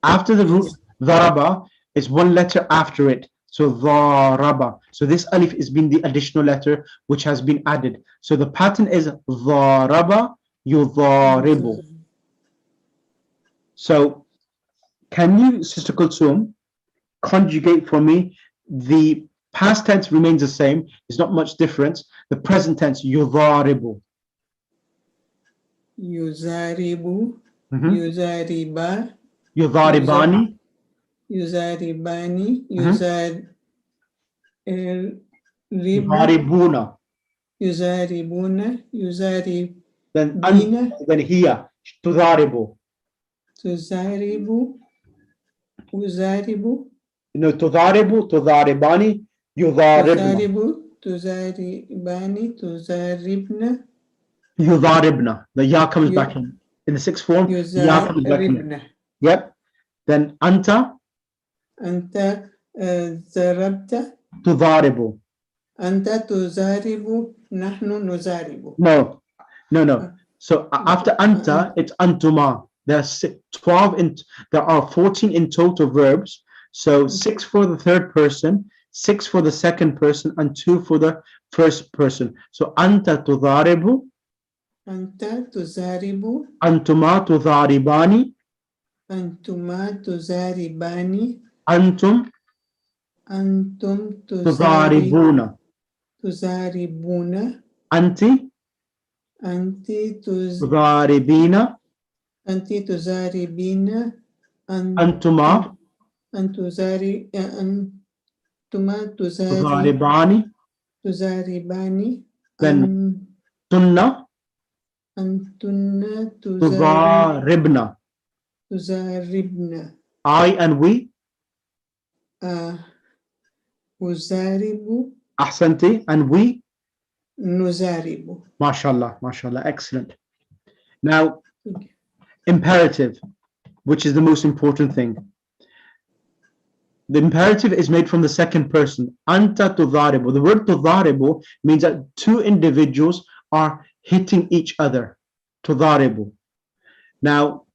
after the root dharaba is 1 letter after it. So dharaba. So this alif is being the additional letter which has been added. So the pattern is dharaba yudharibu. So can you, Sister Kulsum, conjugate for me? The past tense remains the same. There's not much difference. The present tense, yudharibu. Yuzaribu. Yuzariba. Yudharibani. Yuzaribani. Yudharibuna. Yuzaribuna. Then here, tudharibu. Tuzaribu. Uzaribu. No, tudharibu, tudharibani, yudharibna. Tuzaribani, tuzaribna. Yudharibna. The ya comes back in the 6th form. Ya comes back in. Yep. Then anta. Anta zarabta. Tudharibu. Anta tuzaribu. Nahnu nuzaribu. No. So after anta, it's antuma. There are 14 in total verbs. So 6 for the third person, 6 for the second person, and 2 for the first person. So anta tudharibu. Anta tuzaribu. Antuma tudharibani. Antuma tuzaribani. Antum tudharibuna. Tuzaribuna. Anti tudharibina. Anti tuzaribina. Antuma tudharibani. Tuzaribani. Then tunna Antunna tudharibna. tuzaribna. I and we. Uzaribu. Ahsanti. And we. Nuzaribu. MashaAllah. MashaAllah. Excellent. Now, imperative, which is the most important thing. The imperative is made from the second person. Anta tudaribu. The word tudaribu means that two individuals are hitting each other. Tudaribu. Now,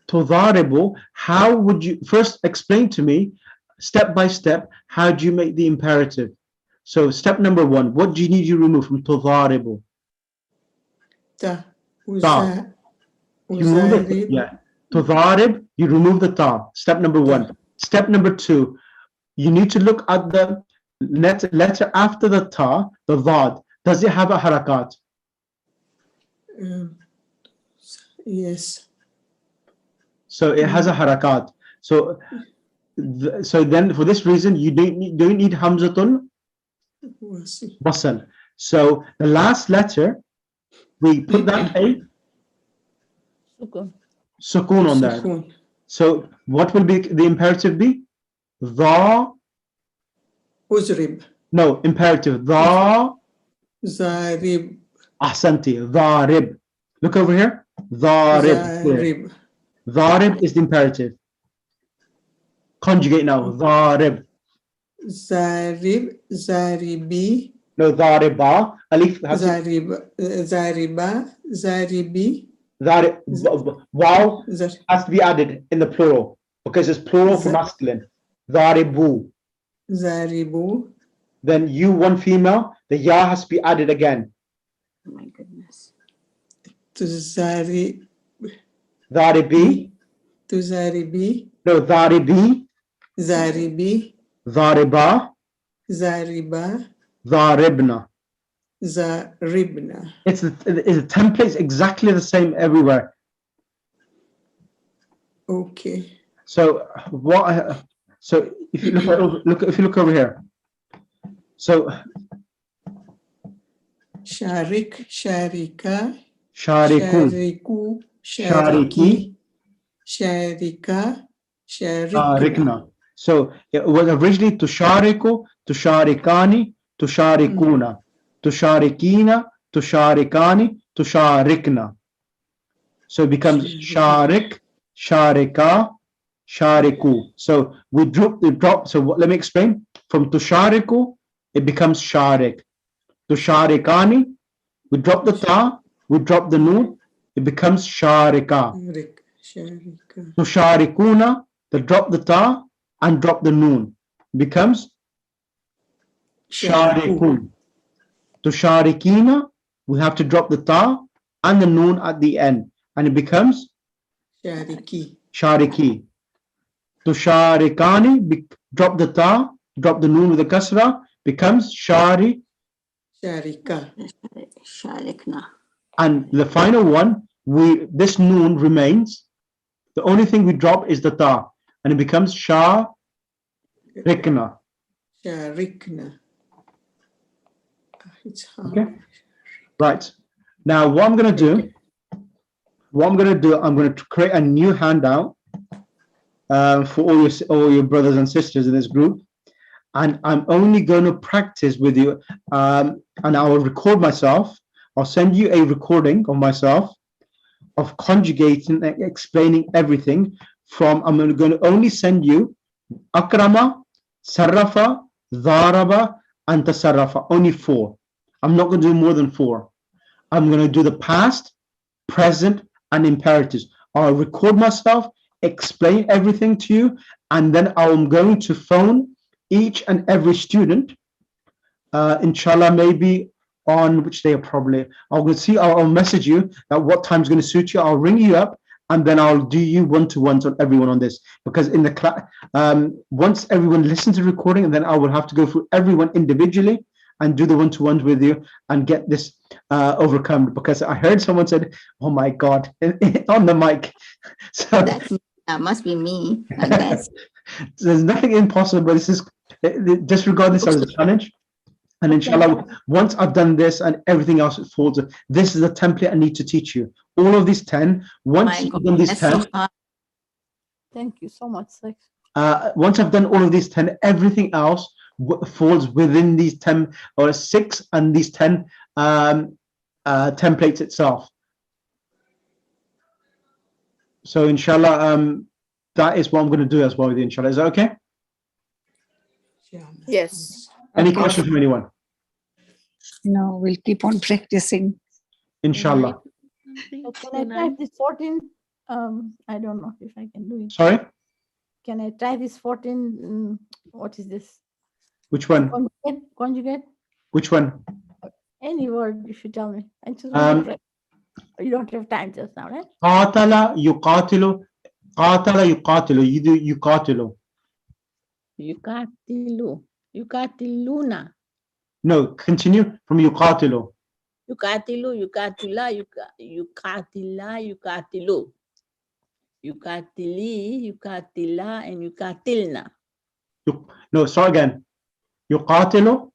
tudaribu, how would you first explain to me step by step, how do you make the imperative? So step number one, what do you need to remove from tudaribu? Ta. Ta. You remove the, yeah. Tudarib, you remove the ta. Step number one. Step number two, you need to look at the letter after the ta, the dad. Does it have a harakat? Yes. So it has a harakat. So so then for this reason you don't need hamzatul wasl. So the last letter, we put that a sukoon on there. So what will be the imperative be? The Uzrib. No, imperative. The Zarib. Ahsanti. Dharib. Look over here. Dharib. Zarib. Dharib is the imperative. Conjugate now. Dharib. Zarib. Zaribi. No, dhariba. Alif. Zariba. Zariba. Zaribi. Wow has to be added in the plural because it's plural for masculine. Dharibu. Zaribu. Then you one female, the ya has to be added again. Oh my goodness. To Zari. Dharibi. To Zaribi. No, dharibi. Zaribi. Dhariba. Zariba. Dharibna. Zaribna. It's the template is exactly the same everywhere. Okay. So what? So if you look over here. So Sharik, Sharika, Shariku, Shariku, Shariki, Sharika, Sharikna. So it was originally Tushariku, Tusharikani, Tusharikuna, Tusharikina, Tusharikani, Tusharikna. So it becomes Sharik, Sharika, Shariku. So we drop. So let me explain. From Tushariku, it becomes Sharik. Tusharikani, we drop the ta, we drop the noon, it becomes Sharika. Tusharikuna, they drop the ta and drop the noon, it becomes Sharikun. Tusharikina, we have to drop the ta and the noon at the end, and it becomes Shariki. Tusharikani, drop the ta, drop the noon with the kasra, becomes Sharika. Sharikna. And the final one, this noon remains. The only thing we drop is the ta, and it becomes Sharikna. Sharikna. Okay. Right. Now, what I'm going to do, I'm going to create a new handout for all your brothers and sisters in this group. And I'm only going to practice with you, and I will record myself. I'll send you a recording of myself of conjugating and explaining everything from, I'm going to only send you akrama, sarrafa, dharaba, and tasarrafa, only 4. I'm not going to do more than 4. I'm going to do the past, present, and imperatives. I'll record myself, explain everything to you, and then I'm going to phone each and every student, inshallah, maybe on which day probably. I'll message you at what time is going to suit you. I'll ring you up, and then I'll do you one-to-ones on everyone on this. Because in the class, once everyone listens to the recording, and then I will have to go through everyone individually and do the one-to-ones with you and get this overcome. Because I heard someone said, "Oh my God," on the mic. So that must be me, I guess. There's nothing impossible. This is just regard this as a challenge. And inshallah, once I've done this and everything else falls, this is the template I need to teach you. All of these 10. Once you've done these 10, Thank you so much. once I've done all of these 10, everything else falls within these 10 or 6 and these 10 templates itself. So inshallah, that is what I'm going to do as well with you, inshallah. Is that okay? Yes. Any Okay. questions from anyone? No, we'll keep on practicing. Inshallah. So can I type this 14? I don't know if I can do it. Sorry? Can I try this 14? What is this? Which one? Conjugate? Conjugate? Which one? Any word if you tell me. I just want to Um, try. You don't have time just now, right? قاتل يقاتل قاتل يقاتل يقاتل. Yukatilu. Yukatiluna. No, continue from يقاتل. Yukatilu, yukatila, yukatila, yukatilu. Yukatili, yukatila, and yukatilna. No, start again. يقاتل.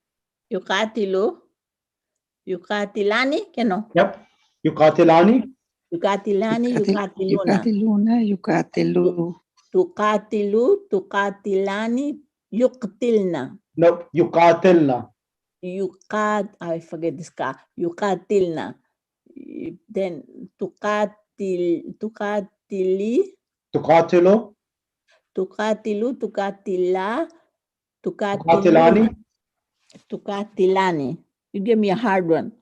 Yukatilu, yukatilani, que no. Yep. يقاتلان. Yukatilani, yukatiluna. Yukatiluna, yukatilu. Tukatilu, tukatilani, yuktilna. No, يقاتلنا. I forget this car. Yukatilna. Then tukatili. تقاتل. Tukatilu, tukatila, تقاتلان. tukatilani. You give me a hard one.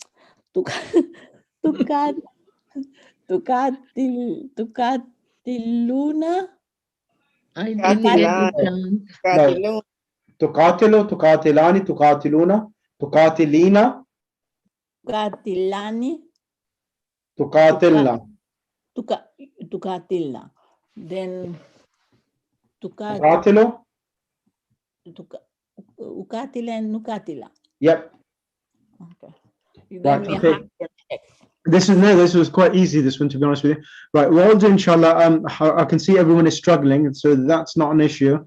Tukatiluna. I didn't get the chance. No. تقاتل تقاتلان تقاتلون تقاتلين Tukatilani. تقاتلنا. Tukatilna. Then تقاتل. ukatila and nukatila. Yep. Okay. You Right, gave me a okay. hard one. This was quite easy, this one, to be honest with you. Right, well, I'll do, inshallah. I can see everyone is struggling, so that's not an issue.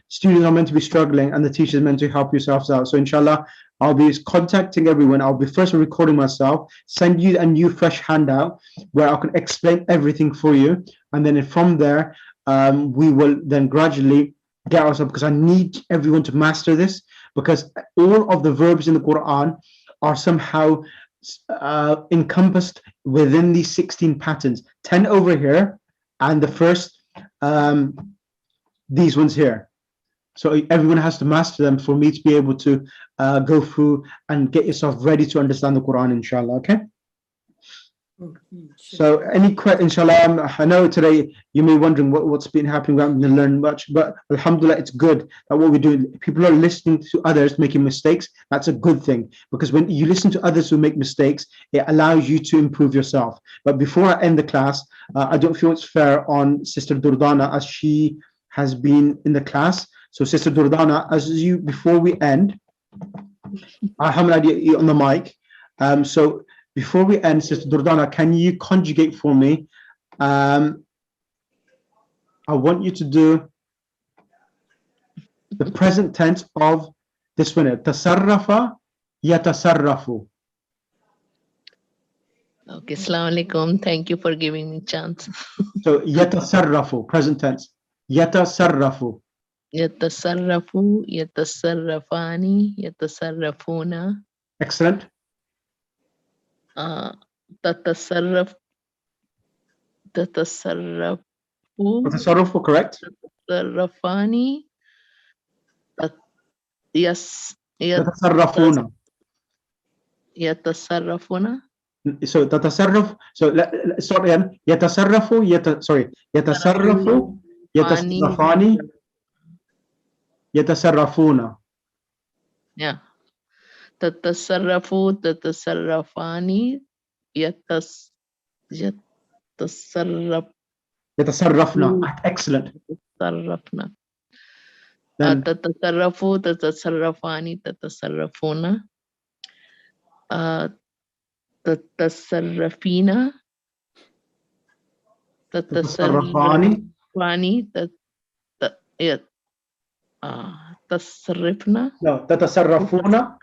Students are meant to be struggling and the teacher is meant to help yourselves out. So inshallah, I'll be contacting everyone. I'll be first recording myself, send you a new fresh handout where I can explain everything for you. And then from there, we will then gradually get ourselves, because I need everyone to master this, because all of the verbs in the Quran are somehow encompassed within these 16 patterns, 10 over here, and the first, these ones here. So everyone has to master them for me to be able to go through and get yourself ready to understand the Quran, inshallah. Okay. So any question, inshallah, I know today you may be wondering what's been happening. We haven't been learning much, but alhamdulillah, it's good that what we're doing, people are listening to others making mistakes. That's a good thing, because when you listen to others who make mistakes, it allows you to improve yourself. But before I end the class, I don't feel it's fair on Sister Durdana, as she has been in the class. So Sister Durdana, before we end, I have an idea on the mic. So before we end, Sister Durdana, can you conjugate for me? I want you to do the present tense of this one. Tasarrafa yatasarrafu. Okay, Assalamu alaikum. Thank you for giving me chance. So yatasarrafu, present tense. Yatasarrafu. Yatasarrafu, yatasarrafani, yatasarrafuna. Excellent. Tatasarrafu. Tatasarrafu, correct. Tatasarrafani. Yes. Tatasarrafuna. Yatasarrafuna. So tatasarraf. So start again. Yatasarrafu. Yatasarrafu. Yatasarrafani. Yatasarrafuna. Yeah. Tatasarrafu, tatasarrafani, Yatasarrafna. Excellent. Tatasarrafna. Then Tatasarrafu, tatasarrafani, tatasarrafuna. Tatasarrafina. tatasarrafani. Tasarrifna. No, tatasarrafuna.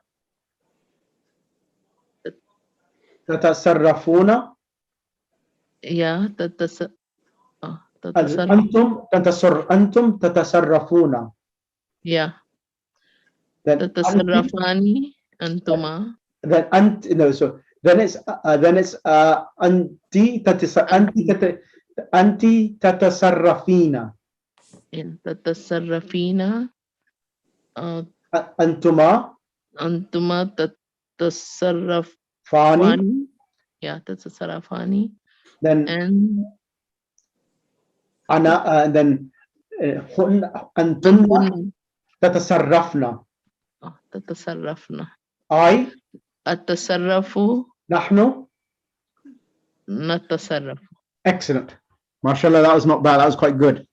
Tatasarrafuna. Yeah, Antum tatasarrafuna. Yeah. Then Tatasarrafani antuma. Then then it's anti Anti tatasarrafina. In tatasarrafina. Antuma. Antuma tatasarrafani. Fani. Yeah, tatasarrafani. Then and then antunna tatasarrafna. tatasarrafna. I. Atasarrafu. Nahnu. Natasarrafu. Excellent. MashaAllah, that was not bad. That was quite good.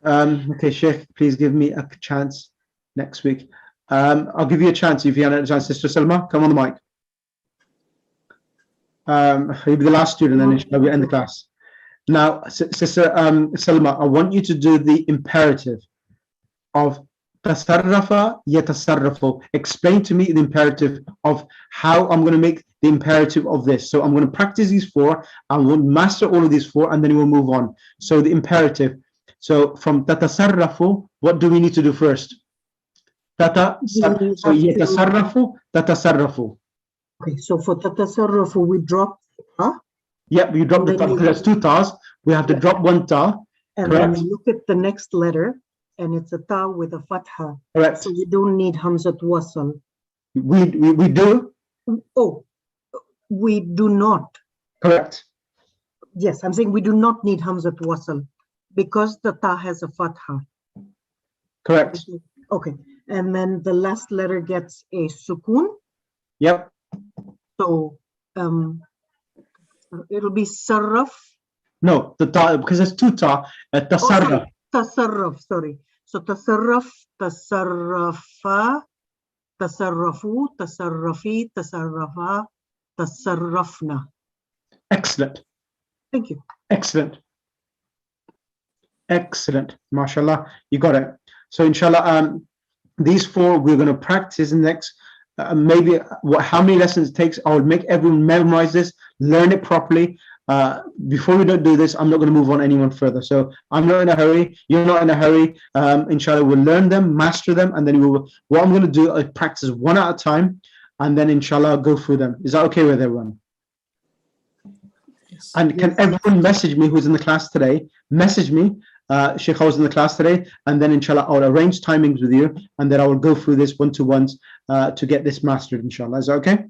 Okay, Sheikh, please give me a chance next week. I'll give you a chance if you have a chance. Sister Salma, come on the mic. You'll be the last student, then inshallah we end the class. Now, Sister Salma, I want you to do the imperative of tasarrafa yatasarrafu. Explain to me the imperative of how I'm going to make the imperative of this. So I'm going to practice these four. I will master all of these four, and then we'll move on. So the imperative. So from tatasarrafu, what do we need to do first? So yatasarrafu, tatasarrafu. Okay, so for tatasarrafu, we drop ta. Yep, you drop the ta because there's two tas. We have to drop one ta. And Correct. then we look at the next letter, and it's a ta with a fatha. Correct. So we don't need hamzat wasal. We do. Oh, we do not. Correct. Yes, I'm saying we do not need hamzat wasal because the ta has a fatha. Correct. Okay, and then the last letter gets a sukun. Yep. So it'll be sarraf. No, the ta, because there's two ta. Tasarraf. Tasarraf, sorry. So tasarraf, tasarrafa, tasarrafu, tasarrafi, tasarrafa, tasarrafna. Excellent. Thank you. Excellent. Excellent. MashaAllah, you got it. So inshallah, these four we're going to practice in the next maybe how many lessons it takes. I will make everyone memorize this, learn it properly. Before we don't do this, I'm not going to move on anyone further. So I'm not in a hurry. You're not in a hurry. Inshallah, we'll learn them, master them, and then we will. What I'm going to do is practice one at a time, and then inshallah I'll go through them. Is that okay with everyone? Yes. And can everyone message me who's in the class today? Message me. Sheikh, I was in the class today, and then inshallah I'll arrange timings with you, and then I will go through this one-to-ones to get this mastered, inshallah. Is that okay?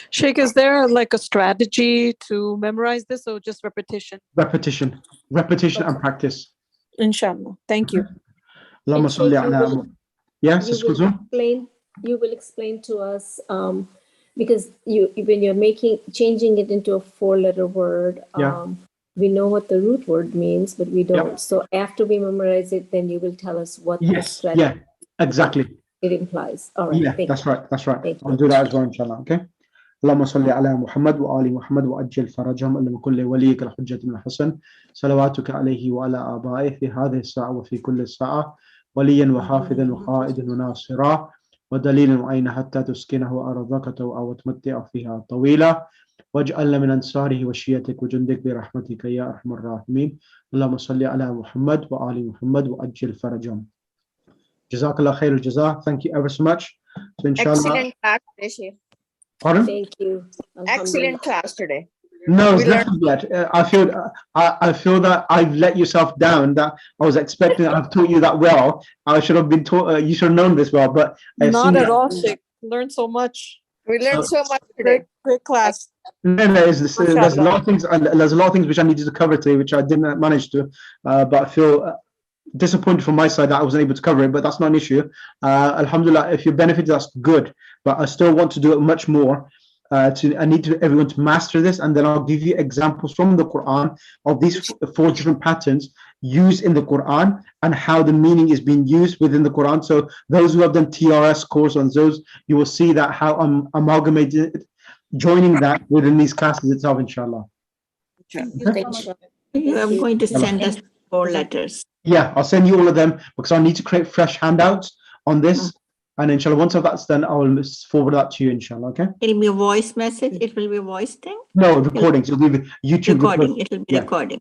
Sheikh, is there like a strategy to memorize this or just repetition? Repetition and practice. Inshallah. Thank you. Allahumma salli ala. Yes, you will explain to us because when you're changing it into a 4-letter word, we know what the root word means, but we don't. Yep. So after we memorize it, then you will tell us what the strategy. Yeah, exactly. It implies. All right. Yeah, that's right. That's right. I'll do that as well, inshallah. Okay. اللهم صل على محمد وآل محمد وأجل فرجهم اللهم كل وليك الحجة من الحسن صلواتك عليه وعلى آبائه في هذه الساعة وفي كل ساعة وليا وحافظا وقائدا وناصرا ودليلا وعين حتى تسكنه أرضك وتمتع فيها طويلا واجعلنا من أنصاره وشيتك وجندك برحمتك يا أرحم الراحمين اللهم صل على محمد وآل محمد وأجل فرجهم. جزاك الله خير الجزاء. Thank you ever so much. So inshallah. Excellent class today. Pardon? Thank you. Excellent class today. No, it's nothing yet. I feel that I've let yourself down. That I was expecting. I've taught you that well. I should have been taught. You should have known this well, but not at all. Sheikh, learned so much. We learned so much today. Great class. No, there's a lot of things. There's a lot of things which I needed to cover today, which I didn't manage to. But I feel disappointed from my side that I wasn't able to cover it. But that's not an issue. Alhamdulillah, if you benefit, that's good. But I still want to do it much more. I need everyone to master this, and then I'll give you examples from the Quran of these 4 different patterns used in the Quran and how the meaning is being used within the Quran. So those who have done TRS course on those, you will see that how I'm amalgamated, joining that within these classes itself, inshallah. Okay. I'm going to send us 4 letters. Yeah, I'll send you all of them because I need to create fresh handouts on this. And inshallah, once that's done, I will forward that to you, inshallah, okay? It'll be a voice message. It will be a voice thing? No, recordings. It'll be YouTube recording. It'll be recording.